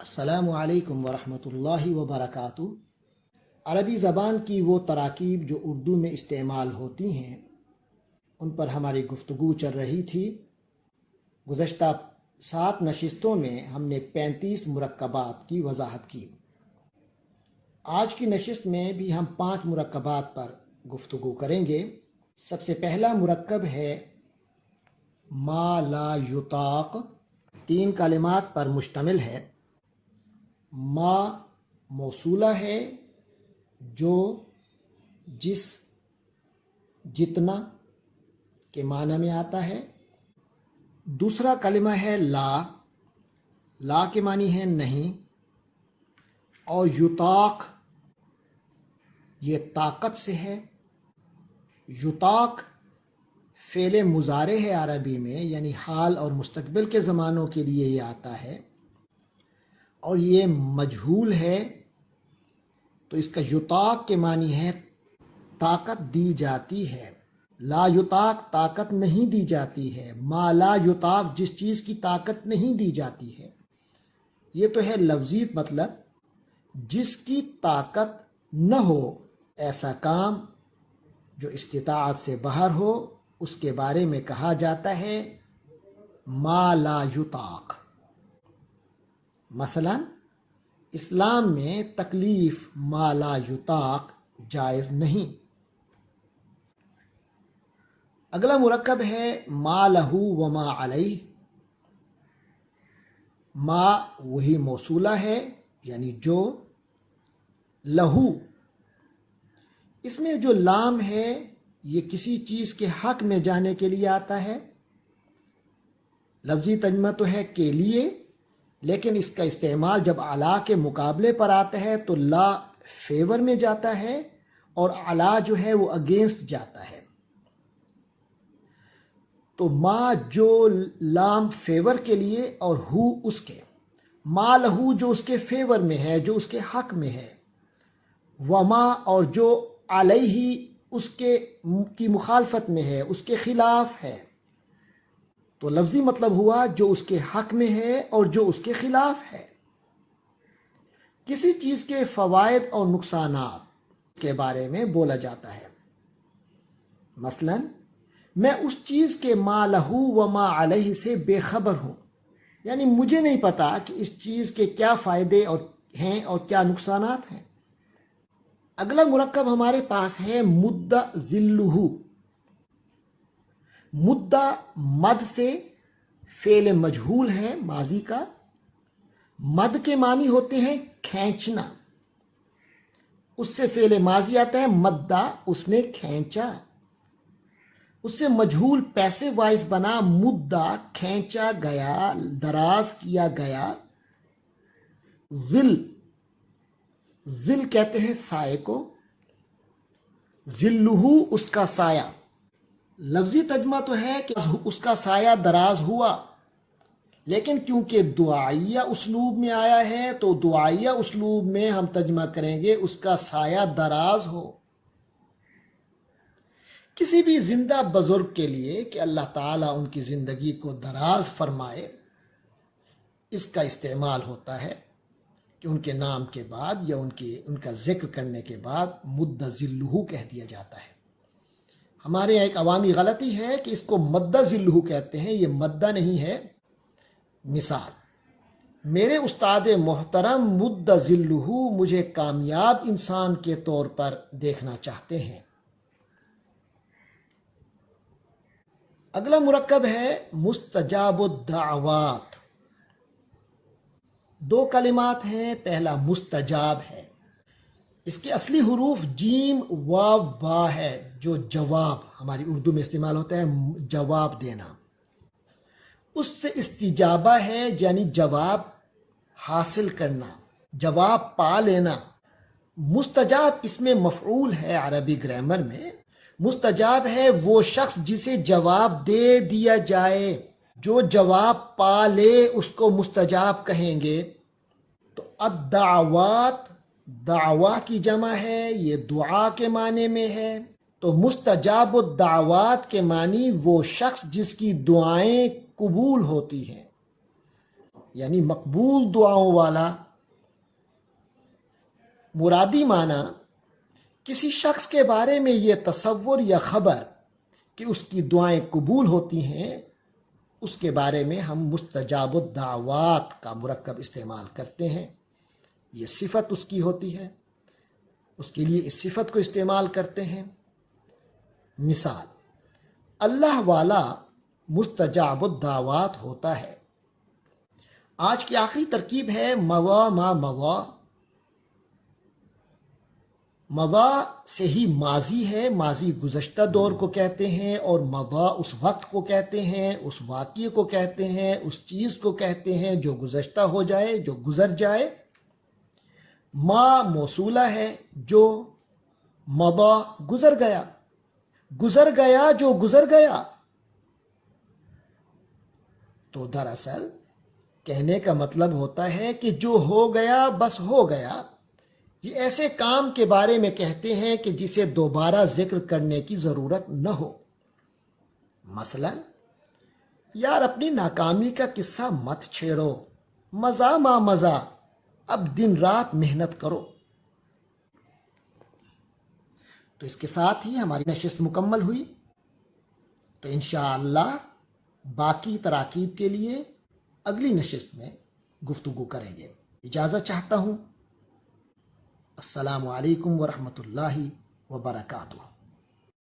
السلام علیکم ورحمۃ اللہ وبرکاتہ۔ عربی زبان کی وہ تراکیب جو اردو میں استعمال ہوتی ہیں ان پر ہماری گفتگو چل رہی تھی۔ گزشتہ 7 نشستوں میں ہم نے 35 مرکبات کی وضاحت کی۔ آج کی نشست میں بھی ہم 5 مرکبات پر گفتگو کریں گے۔ سب سے پہلا مرکب ہے ما لا یطاق، 3 کلمات پر مشتمل ہے۔ ما موصولہ ہے جو، جس، جتنا کے معنی میں آتا ہے۔ دوسرا کلمہ ہے لا، لا کے معنی ہے نہیں، اور یطاق یہ طاقت سے ہے۔ یطاق فعل مضارع ہے عربی میں، یعنی حال اور مستقبل کے زمانوں کے لیے یہ آتا ہے، اور یہ مجہول ہے، تو اس کا یطاق کے معنی ہے طاقت دی جاتی ہے۔ لا یطاق طاقت نہیں دی جاتی ہے، ما لا یطاق جس چیز کی طاقت نہیں دی جاتی ہے۔ یہ تو ہے لفظی مطلب، جس کی طاقت نہ ہو، ایسا کام جو استطاعت سے باہر ہو، اس کے بارے میں کہا جاتا ہے ما لا یطاق۔ مثلا اسلام میں تکلیف ما لا یطاق جائز نہیں۔ اگلا مرکب ہے ما لہ و ما علیہ۔ ما وہی موصولہ ہے یعنی جو، لہو اس میں جو لام ہے یہ کسی چیز کے حق میں جانے کے لیے آتا ہے۔ لفظی ترجمہ تو ہے کے لیے، لیکن اس کا استعمال جب علا کے مقابلے پر آتا ہے تو لا فیور میں جاتا ہے اور علا جو ہے وہ اگینسٹ جاتا ہے۔ تو ما جو لام فیور کے لیے اور ہو اس کے، ما لہو جو اس کے فیور میں ہے، جو اس کے حق میں ہے، وما اور جو علیہ اس کے کی مخالفت میں ہے، اس کے خلاف ہے۔ تو لفظی مطلب ہوا جو اس کے حق میں ہے اور جو اس کے خلاف ہے۔ کسی چیز کے فوائد اور نقصانات کے بارے میں بولا جاتا ہے۔ مثلا میں اس چیز کے ما لہو و ما علیہ سے بے خبر ہوں، یعنی مجھے نہیں پتا کہ اس چیز کے کیا فائدے ہیں اور کیا نقصانات ہیں۔ اگلا مرکب ہمارے پاس ہے مد ذلہ۔ مدہ مد سے فعل مجہول ہے ماضی کا۔ مد کے معنی ہوتے ہیں کھینچنا، اس سے فعل ماضی آتا ہے مدہ، اس نے کھینچا۔ اس سے مجہول پیسے وائز بنا مدہ، کھینچا گیا، دراز کیا گیا۔ ذل، ذل کہتے ہیں سائے کو، ذلہ اس کا سایہ۔ لفظی ترجمہ تو ہے کہ اس کا سایہ دراز ہوا، لیکن کیونکہ دعائیہ اسلوب میں آیا ہے تو دعائیہ اسلوب میں ہم ترجمہ کریں گے اس کا سایہ دراز ہو۔ کسی بھی زندہ بزرگ کے لیے کہ اللہ تعالیٰ ان کی زندگی کو دراز فرمائے، اس کا استعمال ہوتا ہے کہ ان کے نام کے بعد یا ان کا ذکر کرنے کے بعد مد ذلہ کہہ دیا جاتا ہے۔ ہمارے یہاں ایک عوامی غلطی ہے کہ اس کو مدہ ذلہ کہتے ہیں، یہ مدہ نہیں ہے۔ مثال، میرے استاد محترم مد ذلہ مجھے کامیاب انسان کے طور پر دیکھنا چاہتے ہیں۔ اگلا مرکب ہے مستجاب الدعوات۔ 2 کلمات ہیں، پہلا مستجاب ہے، اس کے اصلی حروف جیم واو با ہے، جو جواب ہماری اردو میں استعمال ہوتا ہے، جواب دینا۔ اس سے استجابہ ہے یعنی جواب حاصل کرنا، جواب پا لینا۔ مستجاب اس میں مفعول ہے عربی گرامر میں۔ مستجاب ہے وہ شخص جسے جواب دے دیا جائے، جو جواب پا لے اس کو مستجاب کہیں گے۔ تو الدعوات دعویٰ کی جمع ہے، یہ دعا کے معنی میں ہے، تو مستجاب الدعوات کے معنی وہ شخص جس کی دعائیں قبول ہوتی ہیں، یعنی مقبول دعاؤں والا۔ مرادی معنی کسی شخص کے بارے میں یہ تصور یا خبر کہ اس کی دعائیں قبول ہوتی ہیں، اس کے بارے میں ہم مستجاب الدعوات کا مرکب استعمال کرتے ہیں۔ یہ صفت اس کی ہوتی ہے، اس کے لیے اس صفت کو استعمال کرتے ہیں۔ مثال، اللہ والا مستجاب الدعوات ہوتا ہے۔ آج کی آخری ترکیب ہے مضا ما مضا۔ مضا سے ہی ماضی ہے، ماضی گزشتہ دور کو کہتے ہیں، اور مضا اس وقت کو کہتے ہیں، اس واقعے کو کہتے ہیں، اس چیز کو کہتے ہیں جو گزشتہ ہو جائے، جو گزر جائے۔ ما موصولہ ہے، جو مضا گزر گیا، گزر گیا جو گزر گیا۔ تو دراصل کہنے کا مطلب ہوتا ہے کہ جو ہو گیا بس ہو گیا۔ یہ ایسے کام کے بارے میں کہتے ہیں کہ جسے دوبارہ ذکر کرنے کی ضرورت نہ ہو۔ مثلا، یار اپنی ناکامی کا قصہ مت چھیڑو، مزہ ما مزہ، اب دن رات محنت کرو۔ تو اس کے ساتھ ہی ہماری نشست مکمل ہوئی۔ تو انشاءاللہ باقی تراکیب کے لیے اگلی نشست میں گفتگو کریں گے۔ اجازت چاہتا ہوں۔ السلام علیکم ورحمۃ اللہ وبرکاتہ۔